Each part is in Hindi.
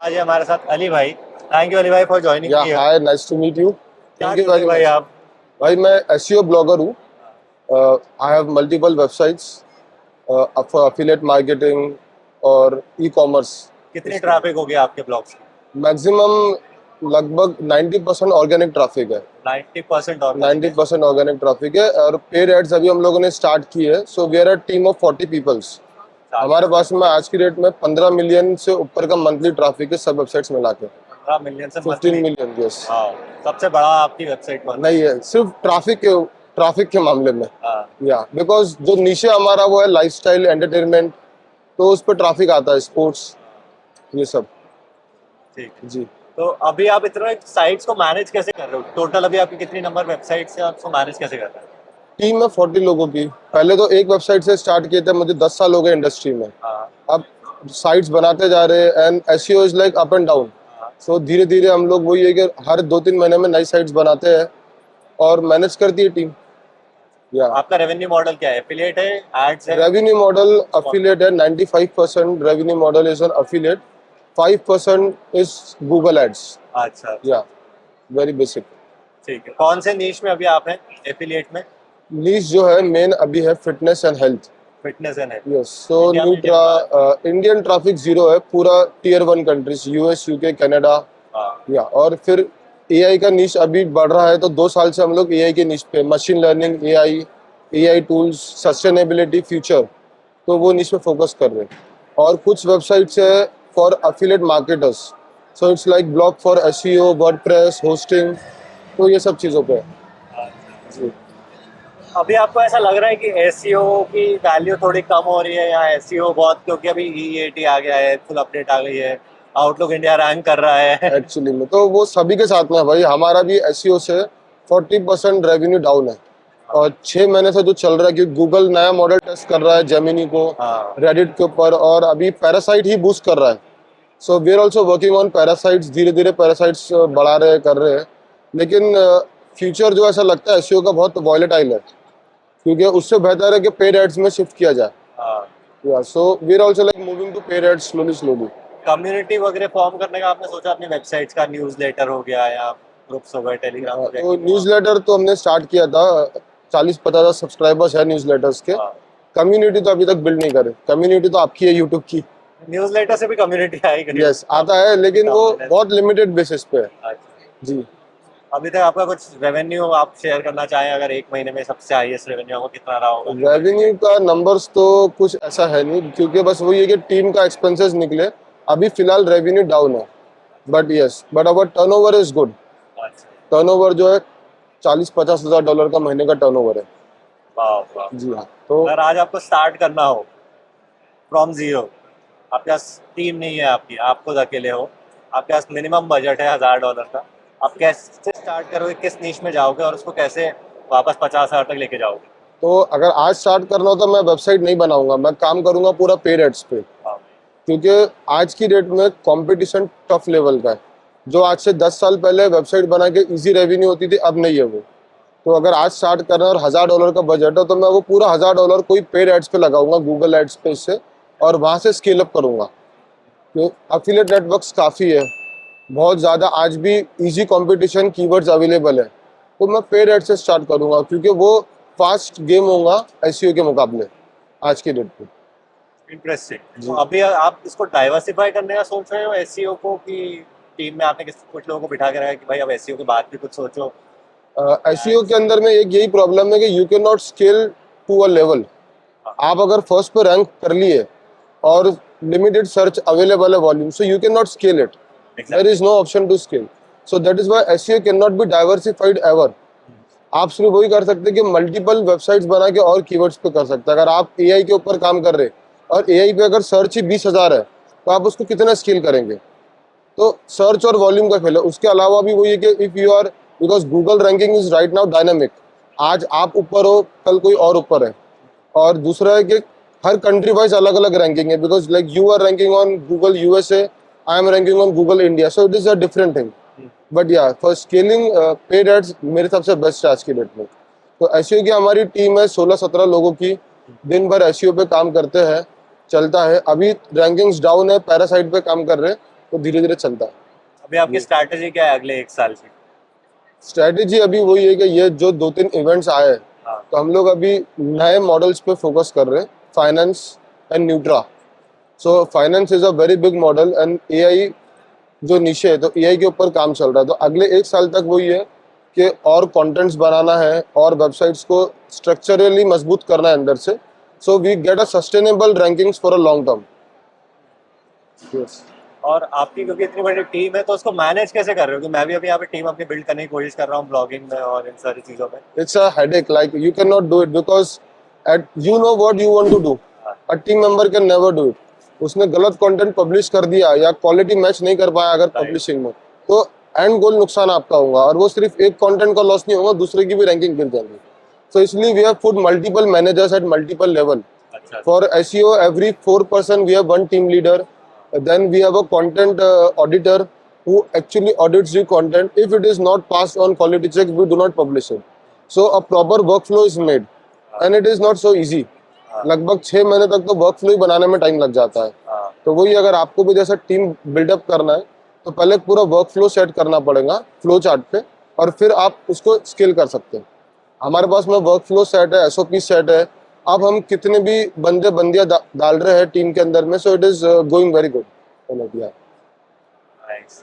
आज हमारे साथ अली भाई। थैंक यू अली भाई फॉर ज्वाइनिंग या मी। हाय, नाइस टू मीट यू। क्या थैंक यू करते वेरी हैं भाई मच। आप? भाई मैं एसईओ ब्लॉगर हूँ। I have multiple websites for affiliate marketing और ई कॉमर्स। कितनी ट्रैफिक होगी आपके ब्लॉग्स की? मैक्सिमम लगभग 90% ऑर्गेनिक ट्रैफिक है। 90% ऑर्गेनिक है। 90% ऑर्गेनिक ट्रैफिक है और पेड एड्स अभी हम लोगों ने स्टार्ट की है। So we are a team of 40 peoples. हमारे पास में आज की डेट में 15 मिलियन से ऊपर का मंथली ट्रैफिक है, सब वेबसाइट्स मिला के। 15 मिलियन से 15 मंथली? Million, yes. हाँ, सबसे बड़ा आपकी वेबसाइट पर। नहीं है, सिर्फ ट्रैफिक के मामले में। हाँ, या बिकॉज जो नीचे हमारा वो है लाइफस्टाइल एंटरटेनमेंट, तो उस पर ट्रैफिक आता है, स्पोर्ट्स, ये सब। ठीक है। जी। तो अभी आप इतना साइट्स को मैनेज कैसे कर रहे हो? टोटल अभी आपकी कितनी नंबर वेबसाइट्स है, आप उसको मैनेज कैसे कर रहे हो? टीम है 40 लोगों की। पहले तो एक वेबसाइट से स्टार्ट किए थे, मुझे 10 साल हो गए इंडस्ट्री में। हाँ, अब साइट्स बनाते जा रहे हैं and SEO is like up and down. हाँ। सो धीरे धीरे हम लोग वही है कि हर 2-3 महीने में नई साइट्स बनाते हैं और मैनेज करती है टीम। या आपका रेवेन्यू मॉडल क्या है? एफिलिएट है, एड्स है? रेवेन्यू मॉडल अफिलिएट है। 95% revenue model is on affiliate, 5% is Google ads. अच्छा, या वेरी बेसिक। ठीक है। कौन से नीश में अभी आप हैं एफिलिएट में? नीश जो है मेन अभी है fitness and health. Fitness and health. Yes. So India में क्या न्यूट्रा होता है? इंडियन ट्रैफिक जीरो है, पूरा tier 1 countries, US, UK, Canada. हाँ, या और फिर एआई का नीश अभी बढ़ रहा है, तो 2 साल से हम लोग एआई के नीश पे, machine learning, AI tools, sustainability, future, तो वो नीश पे फोकस कर रहे हैं। और कुछ वेबसाइट्स है for affiliate marketers, so it's like blog for SEO, WordPress, hosting, तो ये सब चीज़ों पे है। जी। अभी आपको ऐसा लग रहा है कि एसईओ की वैल्यू थोड़ी कम हो रही है या एसईओ बहुत, क्योंकि अभी ईएटी आ गया है, फुल अपडेट आ गई है, आउटलुक इंडिया रैंक कर रहा है? एक्चुअली में तो वो सभी के साथ में है भाई। हमारा भी एसईओ से 40% रेवेन्यू डाउन है और 6 महीने से जो चल रहा है कि गूगल नया मॉडल टेस्ट कर रहा है जेमिनी को, हाँ, रेडिट के ऊपर, और अभी पैरासाइट ही बूस्ट कर रहा है। So we are also working on parasites, धीरे धीरे पैरासाइट्स बढ़ा रहे हैं, कर रहे हैं। लेकिन फ्यूचर जो ऐसा लगता है एसईओ का बहुत वॉलेटाइल है, क्योंकि उससे बेहतर है कि पेड एड्स में शिफ्ट किया जाए। हाँ। Yeah so we are also like moving to paid ads slowly slowly. Community वगैरह फॉर्म करने का आपने सोचा? अपनी वेबसाइट्स का न्यूज़लेटर हो गया या ग्रुप्स हो गए, टेलीग्राम हो गया तो कि वो? न्यूज़लेटर तो हमने स्टार्ट किया था, 40-50 सब्सक्राइबर्स है न्यूज़लेटर्स के। हाँ, कम्युनिटी तो अभी तक बिल्ड नहीं करे। कम्युनिटी तो आपकी है यूट्यूब की। न्यूज़लेटर से भी कम्युनिटी आएगी? यस, आता है, लेकिन वो बहुत लिमिटेड बेसिस पे है। अच्छा। जी। अभी तक आपका कुछ रेवेन्यू आप शेयर करना चाहें? अगर एक महीने में सबसे हाईएस्ट रेवेन्यू आपको कितना रहा होगा? रेवेन्यू का नंबर्स तो कुछ ऐसा है नहीं, क्योंकि बस वही है कि टीम का एक्सपेंसेस निकले। अभी फिलहाल रेवेन्यू डाउन है, but yes, but our turnover is good. अच्छा, टर्नओवर जो है 40-50 हज़ार डॉलर का महीने का टर्नओवर है। वाह वाह। जी हाँ। तो अगर आज आपको स्टार्ट करना हो फ्रॉम जीरो, आपके पास टीम नहीं है, आपकी आप खुद अकेले हो, आपके पास मिनिमम बजट है $1000 का, आप कैसे स्टार्ट करोगे? किस नीश में जाओगे और उसको कैसे वापस 50,000 तक लेके जाओगे? तो अगर आज स्टार्ट करना हो तो मैं वेबसाइट नहीं बनाऊंगा, मैं काम करूंगा पूरा पेड एड्स पे, हाँ, क्योंकि आज की डेट में कंपटीशन टफ लेवल का है। जो आज से 10 साल पहले वेबसाइट बना के इजी रेवेन्यू होती थी, अब नहीं है वो। तो अगर आज स्टार्ट करना है और $1000 का बजट है, तो मैं वो पूरा $1000 कोई पेड एड्स पे लगाऊंगा, गूगल एड्स पे से, और वहाँ से स्केल अप करूंगा। तो अफिलिएट नेटवर्क्स काफ़ी है, बहुत ज़्यादा। आज भी इजी कंपटीशन, कीवर्ड्स अवेलेबल है, तो मैं पेड एड से स्टार्ट करूंगा, क्योंकि वो फास्ट गेम होगा एसईओ के मुकाबले आज की डेट पे। इंटरेस्टिंग। जी। तो अभी आप इसको डाइवर्सिफाई करने का सोच रहे हो एसईओ को, कि टीम में आपने कुछ लोगों को बिठा के रखा है कि भाई अब एसईओ के बाद भी कुछ सोचो? एसईओ के अंदर में एक यही प्रॉब्लम है कि you can not scale to a level. आप अगर फर्स्ट पे रैंक कर लिए और लिमिटेड सर्च अवेलेबल है volume, so you can not scale it, there is no option to scale. So that is why SEO can not be diversified ever. आप सिर्फ वही कर सकते हैं कि मल्टीपल वेबसाइट्स बना के और कीवर्ड्स पे कर सकते हैं। अगर आप एआई के ऊपर काम कर रहे हैं और एआई पे अगर सर्च ही 20,000 है, तो आप उसको कितना स्केल करेंगे? तो सर्च और वॉल्यूम का खेल है। उसके अलावा भी वही है कि if you are, because Google ranking is right now dynamic. आज आप ऊपर हो, कल कोई और ऊपर है। और दूसरा है कि हर कंट्री वाइज अलग अलग रैंकिंग है, because like you are ranking on Google USA, I am ranking on Google India, so it is a different thing. But yeah for scaling paid ads मेरे हिसाब से बेस्ट है आज की डेट में। तो एसईओ की हमारी टीम है 16-17 लोगों की, दिन भर एसईओ पे काम करते हैं, चलता है। अभी रैंकिंग्स डाउन है, पैरासाइट पे काम कर रहे हैं, तो धीरे धीरे चलता है। अभी आपकी स्ट्रैटेजी क्या है अगले 1 साल की? स्ट्रैटेजी अभी वही है कि ये जो 2-3 इवेंट्स आए हैं, हाँ, तो हम लोग अभी नए मॉडल्स पे फोकस कर रहे हैं, finance and Nutra. So finance is a very big model and AI जो नीचे है, तो एआई के ऊपर काम चल रहा है। तो अगले 1 साल तक वही है कि और कंटेंट्स बनाना है और वेबसाइट्स को स्ट्रक्चरली मजबूत करना है अंदर से, so we get a sustainable rankings for a long term. Yes, और आपकी क्योंकि इतनी बड़ी टीम है तो उसको मैनेज कैसे कर रहे हो? क्योंकि मैं भी अभी यहाँ पे टीम अपनी बिल्ड करने की कोशिश कर रहा हूँ ब्लॉगिंग में और इन सारी चीज़ों में। it's a headache. Like you cannot do it because at you know what you want to do. A team member can never do it. उसने गलत कंटेंट पब्लिश कर दिया या क्वालिटी मैच नहीं कर पाया अगर पब्लिशिंग में, तो एंड गोल नुकसान आपका होगा। और वो सिर्फ एक कंटेंट का लॉस नहीं होगा, दूसरे की भी रैंकिंग गिर जाएगी। So इसलिए we have put multiple managers at multiple level. अच्छा, For SEO, every 4 person we have one team leader. Then we have a content auditor who actually audits the content. If it is not passed on quality check, we do not publish it. So a proper workflow is made, and it is not so easy. लगभग 6 महीने तक तो वर्कफ्लो ही बनाने में टाइम लग जाता है। हाँ, तो वही अगर आपको भी जैसा टीम बिल्डअप करना है, तो पहले पूरा वर्कफ्लो सेट करना पड़ेगा फ्लो चार्ट पे, और फिर आप उसको स्केल कर सकते हैं। हमारे पास में वर्कफ्लो सेट है, एसओपी सेट है। अब हम कितने भी बंदे बंदियां डाल रहे हैं टीम के अंदर में, सो it is going very good. Nice.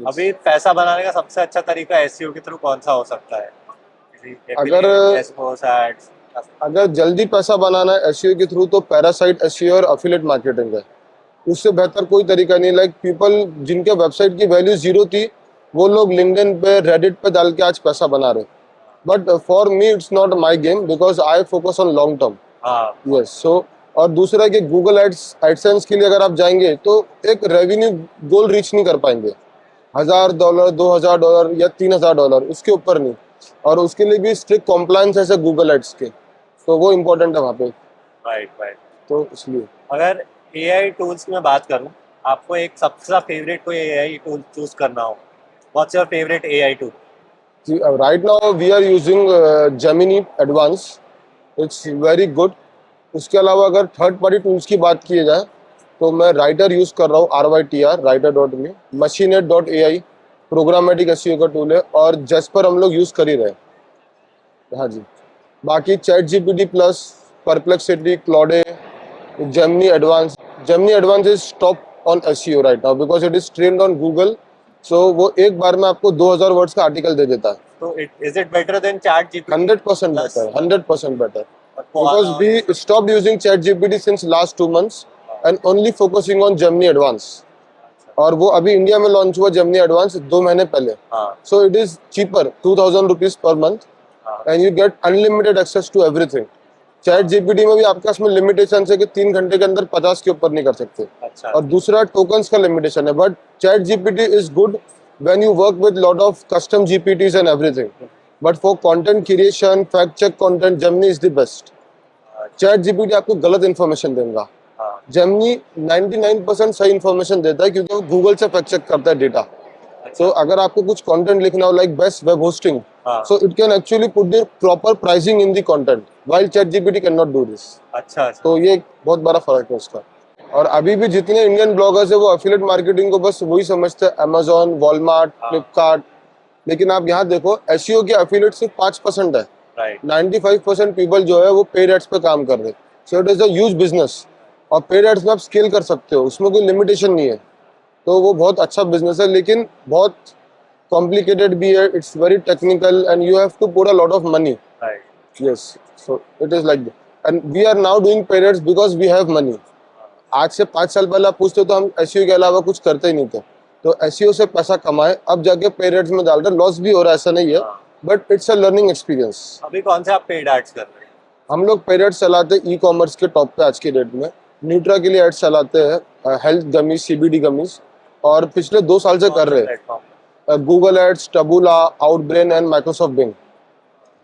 अभी पैसा बनाने का सबसे अच्छा तरीका एसईओ के थ्रू कौन सा हो सकता है? अगर एड्स? अगर जल्दी पैसा बनाना है एसईओ के थ्रू, तो पैरासाइट एसईओ और एफिलिएट मार्केटिंग है। उससे बेहतर कोई तरीका नहीं। लाइक पीपल जिनके वेबसाइट की वैल्यू 0 थी, वो लोग लिंक्डइन पे, रेडिट पे डाल के आज पैसा बना रहे। But for me it's not my game because I focus on long term. हाँ, यस, सो और दूसरा कि गूगल एडसेंस के लिए अगर आप जाएंगे तो एक रेवेन्यू गोल रीच नहीं कर पाएंगे। $1000, $2000 या $3000, उसके ऊपर नहीं। और उसके लिए भी स्ट्रिक्ट कॉम्प्लायंस है गूगल एड्स के, तो वो इम्पोर्टेंट है वहाँ पे। Right right. तो इसलिए अगर एआई टूल्स की मैं बात करूँ, आपको एक सबसे फेवरेट कोई एआई टूल चूज करना हो, what's your favourite AI tool? Right now we are using Gemini advance, it's very good. उसके अलावा अगर थर्ड पार्टी टूल्स की बात की जाए, तो मैं राइटर यूज़ कर रहा हूँ, RYTR, writer.me, machinet.ai programmatic SEO का टूल है, और जेस्पर हम लोग यूज़ कर ही रहे हैं। हाँ जी, बाकी chat GPT plus, perplexity, Claude, Gemini advance is top on SEO right now because it is trained on Google. So वो एक बार में आपको 2000 वर्ड्स का आर्टिकल दे देता है। तो is it better than chat GPT? 100% better, 100% better. Because we stopped using ChatGPT since last 2 months and only focusing on Gemini Advance. और वो अभी इंडिया में लॉन्च हुआ Gemini Advance 2 महीने पहले। So it is cheaper, 2000 rupees per month, and you get unlimited access to everything. ChatGPT में भी आपके पास में लिमिटेशन है कि 3 घंटे के अंदर 50 के ऊपर नहीं कर सकते। अच्छा। और दूसरा टोकन्स का लिमिटेशन है। But ChatGPT is good when you work with lot of custom GPTs and everything. But for content creation, fact check content, Gemini is the best. ChatGPT आपको गलत इन्फॉर्मेशन देगा। Gemini 99% सही इन्फॉर्मेशन देता है क्योंकि वो गूगल से फैक्ट चेक करता है डेटा। तो अगर आपको कुछ कंटेंट लिखना हो like best web hosting, so it can actually put the proper pricing in the content while ChatGPT can not do this. अच्छा। तो ये बहुत बड़ा फर्क है उसका। और अभी भी जितने इंडियन ब्लॉगर्स है वो एफिलिएट मार्केटिंग को बस वही समझते हैं, अमेजोन, वॉलमार्ट, फ्लिपकार्ट। लेकिन आप यहाँ देखो एसईओ के एफिलिएट सिर्फ 5% है। 95% पीपल जो है वो पेड एड्स पे काम कर रहे हैं। सो it is a huge business, और पेड एड्स में आप स्केल कर सकते हो, उसमें कोई लिमिटेशन नहीं है। तो वो बहुत अच्छा बिजनेस है, लेकिन बहुत कॉम्प्लिकेटेड भी है। It's very technical and you have to put a lot of money. Yes, so it is like that and we are now doing paid ads because we have money. आज से 5 साल पहले आप पूछते तो हम एसईओ के अलावा कुछ करते ही नहीं थे। तो एसईओ से पैसा कमाए, अब जाके पेड एड्स में डाल रहे। लॉस भी हो रहा है, ऐसा नहीं है, but it's a learning experience. अभी कौन से आप पेड एड्स कर रहे हैं? हम लोग पेड एड्स चलाते हैं ई कॉमर्स के टॉप पे आज की डेट में। न्यूट्रा के लिए एड्स चलाते हैं, हेल्थ गमीज, CBD गमीज, और पिछले 2 साल से कर रहे हैं Google ads, Taboola, Outbrain and Microsoft Bing.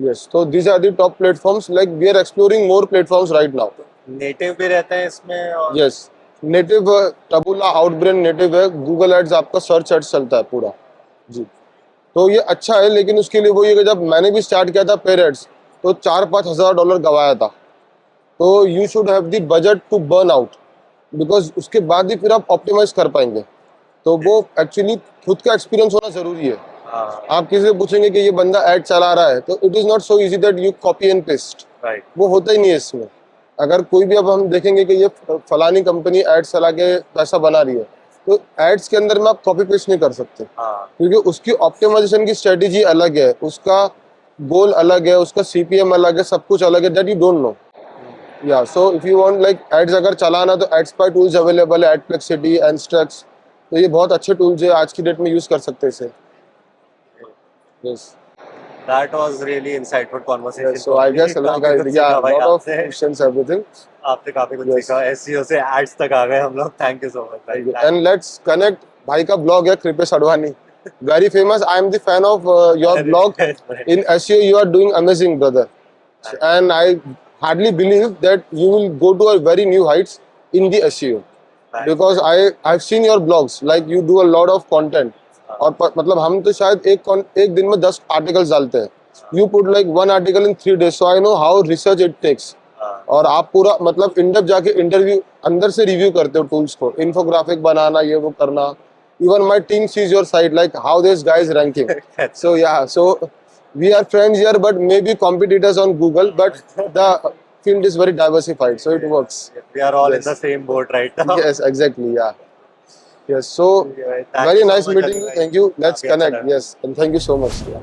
Yes, तो these are the top platforms. Like we are exploring more platforms right now. Native भी रहते हैं इसमें? और yes, native, Taboola, Outbrain native है। गूगल एड्स आपका सर्च एड्स चलता है पूरा जी। तो ये अच्छा है, लेकिन उसके लिए वो ये कि जब मैंने भी स्टार्ट किया था पेड एड्स, तो $4-5 हज़ार गवाया था। तो you should have the budget to burn out, because उसके बाद ही फिर आप ऑप्टिमाइज कर पाएंगे। तो वो एक्चुअली खुद का एक्सपीरियंस होना जरूरी है. हाँ, आप किसी से पूछेंगे कि ये बंदा एड चला रहा है, तो it is not so easy that you copy and paste. Right. वो होता ही नहीं है इसमें. अगर कोई भी, अब हम देखेंगे कि ये फलानी कंपनी एड्स चला के पैसा बना रही है, तो एड्स के अंदर में आप कॉपी पेस्ट नहीं कर सकते, हाँ, क्योंकि उसकी ऑप्टिमाइजेशन की स्ट्रेटेजी अलग है, उसका गोल अलग है, उसका सीपीएम अलग है, सब कुछ अलग है, that you don't know. Yeah so if you want like ads अगर चलाना, तो एड्सपाई टूल्स अवेलेबल है, एडप्लेक्सिटी, एनस्ट्रक्स. तो ये बहुत अच्छे टूल्स है, आज की डेट में यूज कर सकते हैं इसे. Yes. that was really insightful conversation. So I guess like काफी कुछ yeah, सीखा भाई lot of आपसे. questions, everything. आपसे काफी कुछ Yes. सीखा. SEO से एड्स तक आ गए हम लोग. थैंक यू सो मच भाई. And let's connect. भाई का blog है Kripesh Advani, very famous. I am the fan of your blog. In SEO you are doing amazing, brother. And I hardly believe that you will go to a very new heights in the SEO, because I've seen your blogs, like you do a lot of content. और मतलब हम तो शायद एक दिन में 10 आर्टिकल्स डालते हैं. You put like one article in 3 days, so I know how research it takes. और आप पूरा मतलब इन डेप्थ जाके इंटरव्यू अंदर से रिव्यू करते हो टूल्स को, इन्फोग्राफिक बनाना, ये वो करना. Even my team sees your site, like how this guy is ranking. So yeah, so we are friends here, but maybe competitors on Google, but the field is very diversified, so it works. We are all in Yes. the same boat right now. Yes, exactly, yeah. Yes, so Thank you very so nice much, meeting you. Ajay. Thank you. Let's काफी अच्छा connect. लगा. Yes, and thank you so much. Yeah.